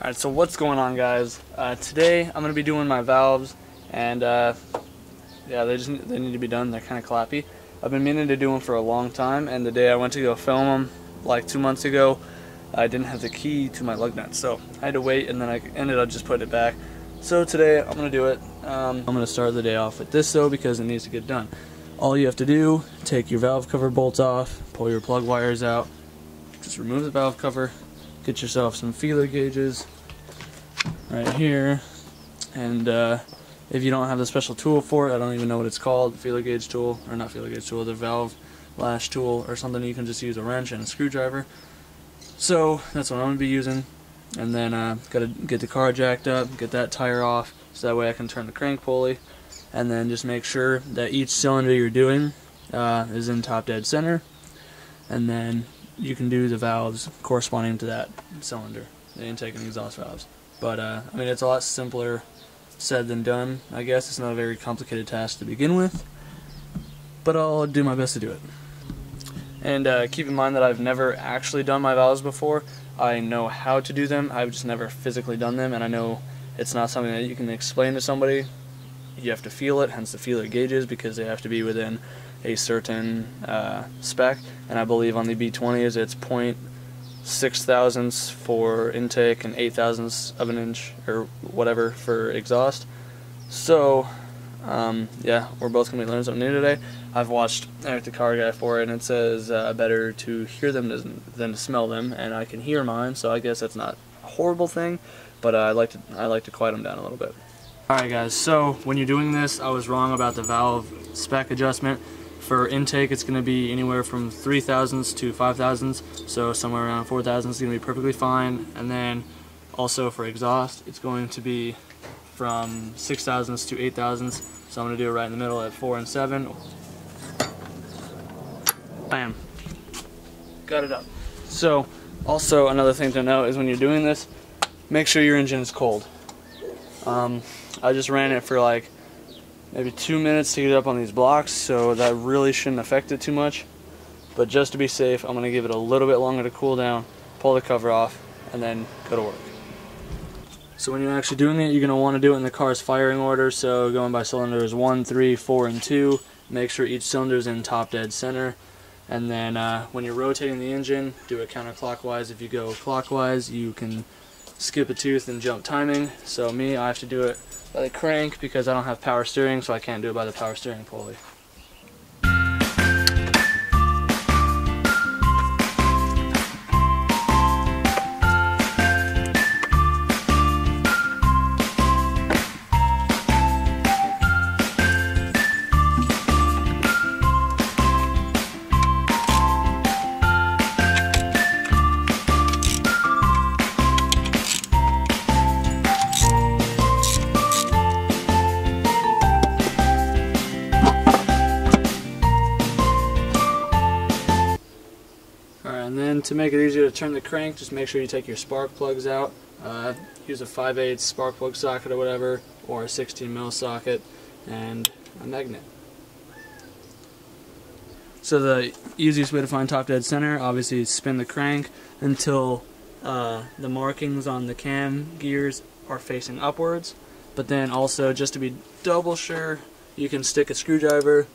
Alright, so what's going on, guys? Today I'm going to be doing my valves, and yeah, they need to be done. They're kind of clappy. I've been meaning to do them for a long time, and the day I went to go film them, like 2 months ago, I didn't have the key to my lug nut, so I had to wait, and then I ended up just putting it back. So today I'm going to do it. I'm going to start the day off with this though, because it needs to get done. All you have to do, take your valve cover bolts off, pull your plug wires out, just remove the valve cover, get yourself some feeler gauges right here, and if you don't have the special tool for it, I don't even know what it's called, feeler gauge tool, or not feeler gauge tool, the valve lash tool or something, you can just use a wrench and a screwdriver. So that's what I'm going to be using, and then got to get the car jacked up, get that tire off, so that way I can turn the crank pulley, and then just make sure that each cylinder you're doing is in top dead center, and then you can do the valves corresponding to that cylinder, the intake and exhaust valves. But I mean, it's a lot simpler said than done, I guess. It's not a very complicated task to begin with, but I'll do my best to do it. And keep in mind that I've never actually done my valves before. I know how to do them, I've just never physically done them, and I know it's not something that you can explain to somebody. You have to feel it, hence the feeler gauges, because they have to be within a certain spec, and I believe on the B20's it's 0.6 thousandths for intake and 8 thousandths of an inch or whatever for exhaust. So yeah, we're both going to be learning something new today. I've watched Eric the Car Guy for it, and it says better to hear them than to smell them, and I can hear mine, so I guess that's not a horrible thing, but I like to quiet them down a little bit. Alright guys, so when you're doing this, I was wrong about the valve spec adjustment. For intake, it's going to be anywhere from 3 thousandths to 5 thousandths, so somewhere around 4 thousandths is going to be perfectly fine. And then also for exhaust, it's going to be from 6 thousandths to 8 thousandths, so I'm going to do it right in the middle at 4 and 7. Bam. Got it up. So, also another thing to note is when you're doing this, make sure your engine is cold. I just ran it for like maybe 2 minutes to get it up on these blocks, so that really shouldn't affect it too much. But just to be safe, I'm going to give it a little bit longer to cool down, pull the cover off, and then go to work. So when you're actually doing it, you're going to want to do it in the car's firing order, so going by cylinders 1, 3, 4, and 2. Make sure each cylinder is in top dead center. And then when you're rotating the engine, do it counterclockwise. If you go clockwise, you can skip a tooth and jump timing. So me, I have to do it by the crank because I don't have power steering, so I can't do it by the power steering pulley. And then to make it easier to turn the crank, just make sure you take your spark plugs out. Use a 5/8 spark plug socket or whatever, or a 16mm socket, and a magnet. So the easiest way to find top dead center, obviously, is spin the crank until the markings on the cam gears are facing upwards. But then also, just to be double sure, you can stick a screwdriver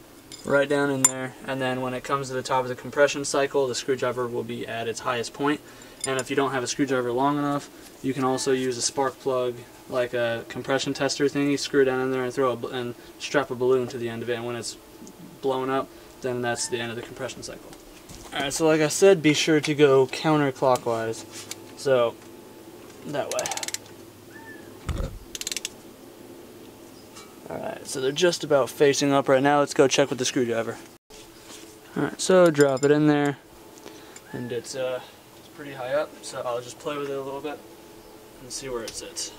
right down in there, and then when it comes to the top of the compression cycle, the screwdriver will be at its highest point. And if you don't have a screwdriver long enough, you can also use a spark plug, like a compression tester thingy, screw it down in there and strap a balloon to the end of it, and when it's blown up, then that's the end of the compression cycle. Alright, so like I said, be sure to go counterclockwise, so that way. Alright, so they're just about facing up right now. Let's go check with the screwdriver. Alright, so drop it in there, and it's pretty high up, so I'll just play with it a little bit and see where it sits.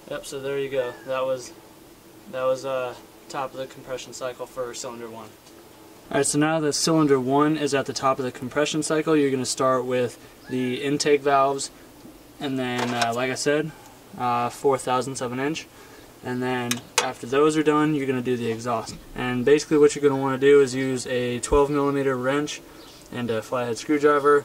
Yep, so there you go. That was top of the compression cycle for cylinder 1. Alright, so now that cylinder 1 is at the top of the compression cycle, you're going to start with the intake valves, and then, like I said, 4 thousandths of an inch. And then after those are done, you're going to do the exhaust. And basically what you're going to want to do is use a 12mm wrench and a flathead screwdriver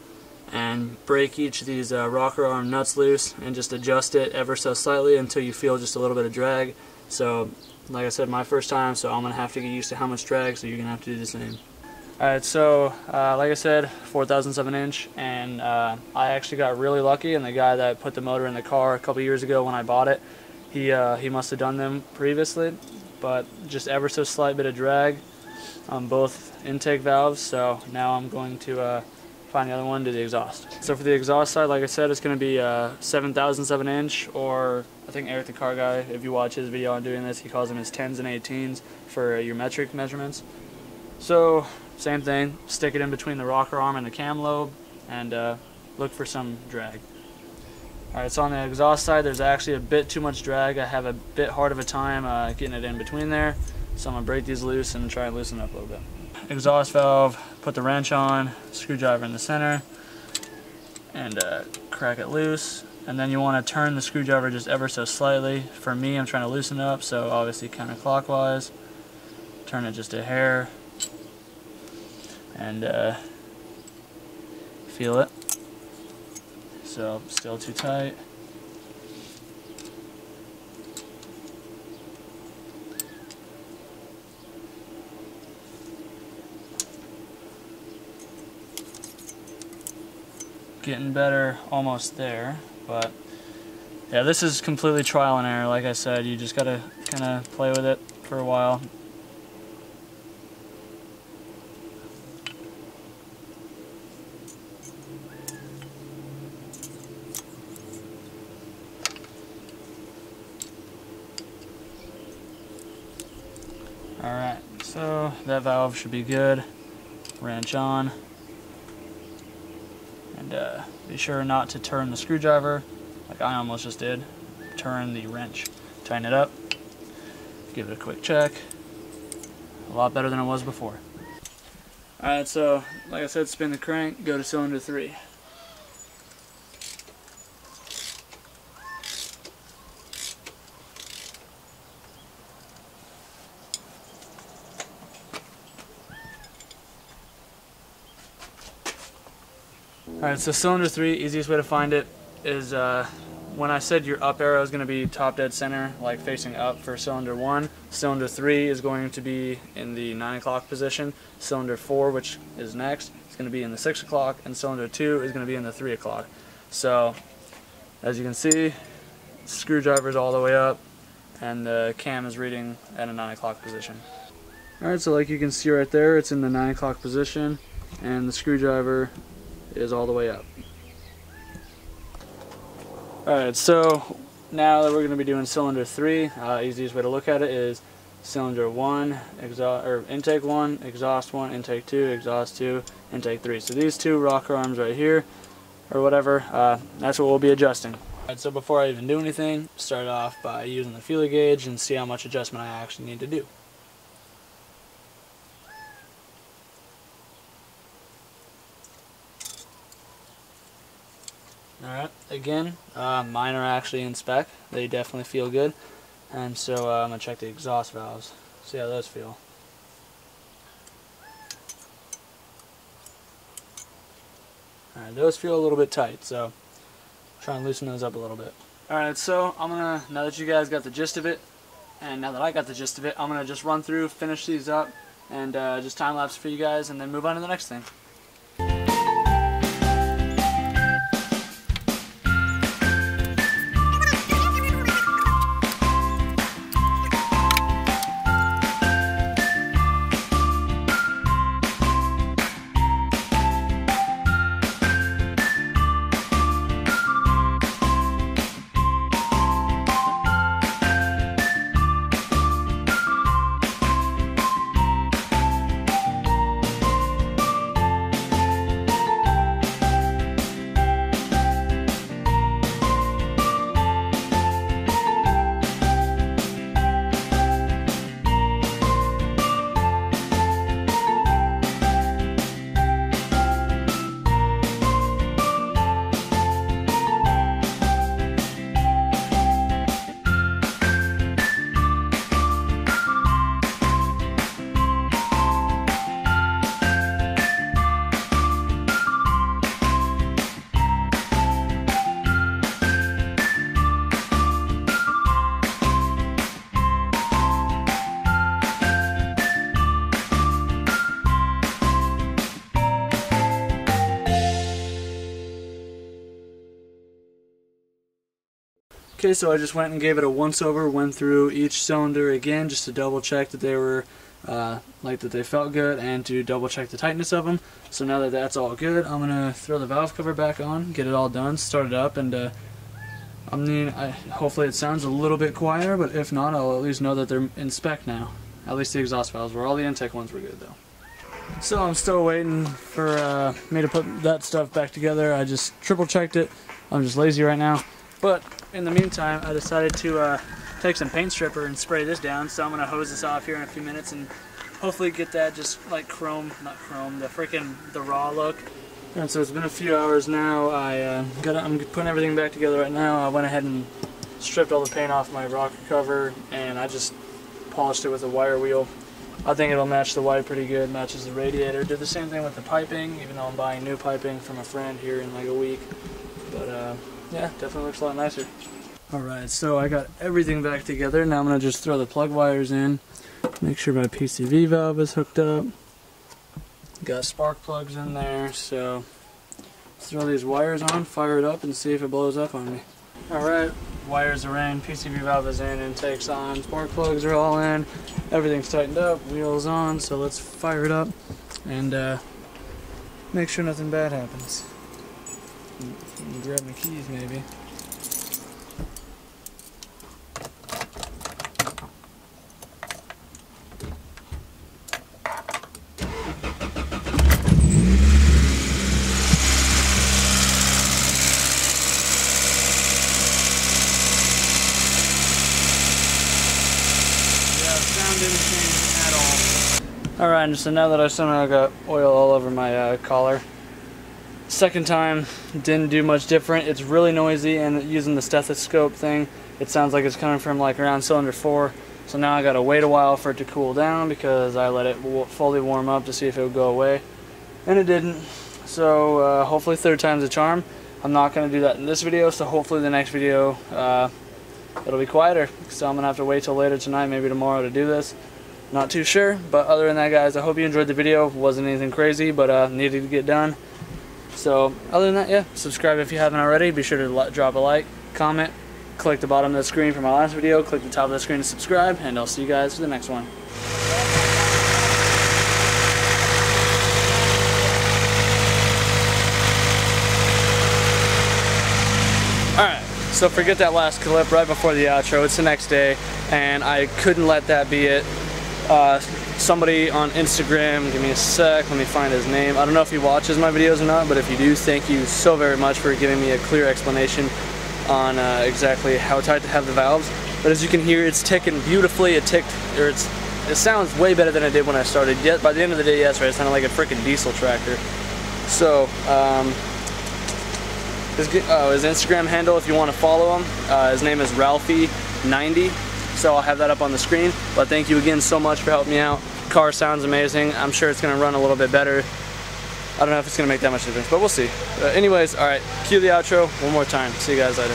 and break each of these rocker arm nuts loose and just adjust it ever so slightly until you feel just a little bit of drag. So like I said, my first time, so I'm going to have to get used to how much drag, so you're going to have to do the same. Alright, so like I said, 4,007 inch, and I actually got really lucky, and the guy that put the motor in the car a couple years ago when I bought it, he must have done them previously, but just ever so slight bit of drag on both intake valves, so now I'm going to find the other one, do the exhaust. So for the exhaust side, like I said, it's going to be 7,007 inch, or I think Eric the car guy, if you watch his video on doing this, he calls them his 10s and 18s for your metric measurements. So same thing, stick it in between the rocker arm and the cam lobe and look for some drag. Alright, so on the exhaust side, there's actually a bit too much drag. I have a bit hard of a time getting it in between there, so I'm going to break these loose and try and loosen it up a little bit. Exhaust valve, put the wrench on, screwdriver in the center, and crack it loose. And then you want to turn the screwdriver just ever so slightly. For me, I'm trying to loosen it up, so obviously counterclockwise. Turn it just a hair, and feel it. So still too tight. Getting better, almost there, but yeah, this is completely trial and error. Like I said, you just gotta kind of play with it for a while. Alright, so that valve should be good. Wrench on. And be sure not to turn the screwdriver, like I almost just did. Turn the wrench. Tighten it up. Give it a quick check. A lot better than it was before. Alright, so like I said, spin the crank, go to cylinder 3. Alright, so cylinder 3, easiest way to find it is when I said your up arrow is going to be top dead center, like facing up for cylinder 1, cylinder 3 is going to be in the 9 o'clock position, cylinder 4, which is next, is going to be in the 6 o'clock, and cylinder 2 is going to be in the 3 o'clock. So, as you can see, the screwdriver is all the way up, and the cam is reading at a 9 o'clock position. Alright, so like you can see right there, it's in the 9 o'clock position, and the screwdriver is all the way up. Alright, so now that we're going to be doing cylinder 3, easiest way to look at it is cylinder 1, intake 1, exhaust 1, intake 2, exhaust 2, intake 3. So these two rocker arms right here, or whatever, that's what we'll be adjusting. Alright, so before I even do anything, start off by using the feeler gauge and see how much adjustment I actually need to do. Alright, again, mine are actually in spec. They definitely feel good. And so I'm going to check the exhaust valves, see how those feel. Alright, those feel a little bit tight, so try and loosen those up a little bit. Alright, so I'm going to, now that you guys got the gist of it, and now that I got the gist of it, I'm going to just run through, finish these up, and just time lapse for you guys, and then move on to the next thing. Okay, so I just went and gave it a once over, went through each cylinder again just to double check that they were that they felt good and to double check the tightness of them. So now that that's all good, I'm gonna throw the valve cover back on, get it all done, start it up, and hopefully it sounds a little bit quieter, but if not, I'll at least know that they're in spec now. At least the exhaust valves were. All the intake ones were good though. So I'm still waiting for me to put that stuff back together. I just triple checked it. I'm just lazy right now. But in the meantime, I decided to take some paint stripper and spray this down. So I'm going to hose this off here in a few minutes and hopefully get that just like the raw look. And so it's been a few hours now. I'm putting everything back together right now. I went ahead and stripped all the paint off my rocker cover and I just polished it with a wire wheel. I think it'll match the white pretty good, matches the radiator. Did the same thing with the piping, even though I'm buying new piping from a friend here in like a week. But yeah, definitely looks a lot nicer. Alright, so I got everything back together. Now I'm going to just throw the plug wires in. Make sure my PCV valve is hooked up. Got spark plugs in there, so let's throw these wires on, fire it up, and see if it blows up on me. Alright, wires are in, PCV valve is in, intake's on, spark plugs are all in, everything's tightened up, wheels on, so let's fire it up and make sure nothing bad happens. Grab my keys maybe. Alright, so now that I somehow got oil all over my collar, second time didn't do much different. It's really noisy, and using the stethoscope thing, it sounds like it's coming from like around cylinder 4. So now I gotta wait a while for it to cool down because I let it fully warm up to see if it would go away, and it didn't. So hopefully third time's a charm. I'm not gonna do that in this video, so hopefully the next video it'll be quieter. So I'm gonna have to wait till later tonight, maybe tomorrow, to do this. Not too sure, but other than that, guys, I hope you enjoyed the video. Wasn't anything crazy, but needed to get done. So other than that, yeah, subscribe if you haven't already. Be sure to drop a like, comment, click the bottom of the screen for my last video, click the top of the screen to subscribe, and I'll see you guys for the next one. Alright, so forget that last clip right before the outro. It's the next day, and I couldn't let that be it. Somebody on Instagram, give me a sec, let me find his name. I don't know if he watches my videos or not, but if you do, thank you so very much for giving me a clear explanation on exactly how tight to have the valves. But as you can hear, it's ticking beautifully. It sounds way better than it did when I started. Yet by the end of the day, yes, right, it sounded like a freaking diesel tractor. So his Instagram handle, if you want to follow him, his name is Ralphie90. So I'll have that up on the screen. But thank you again so much for helping me out. Car sounds amazing. I'm sure it's going to run a little bit better. I don't know if it's going to make that much difference, but we'll see. Anyways, alright, cue the outro one more time. See you guys later.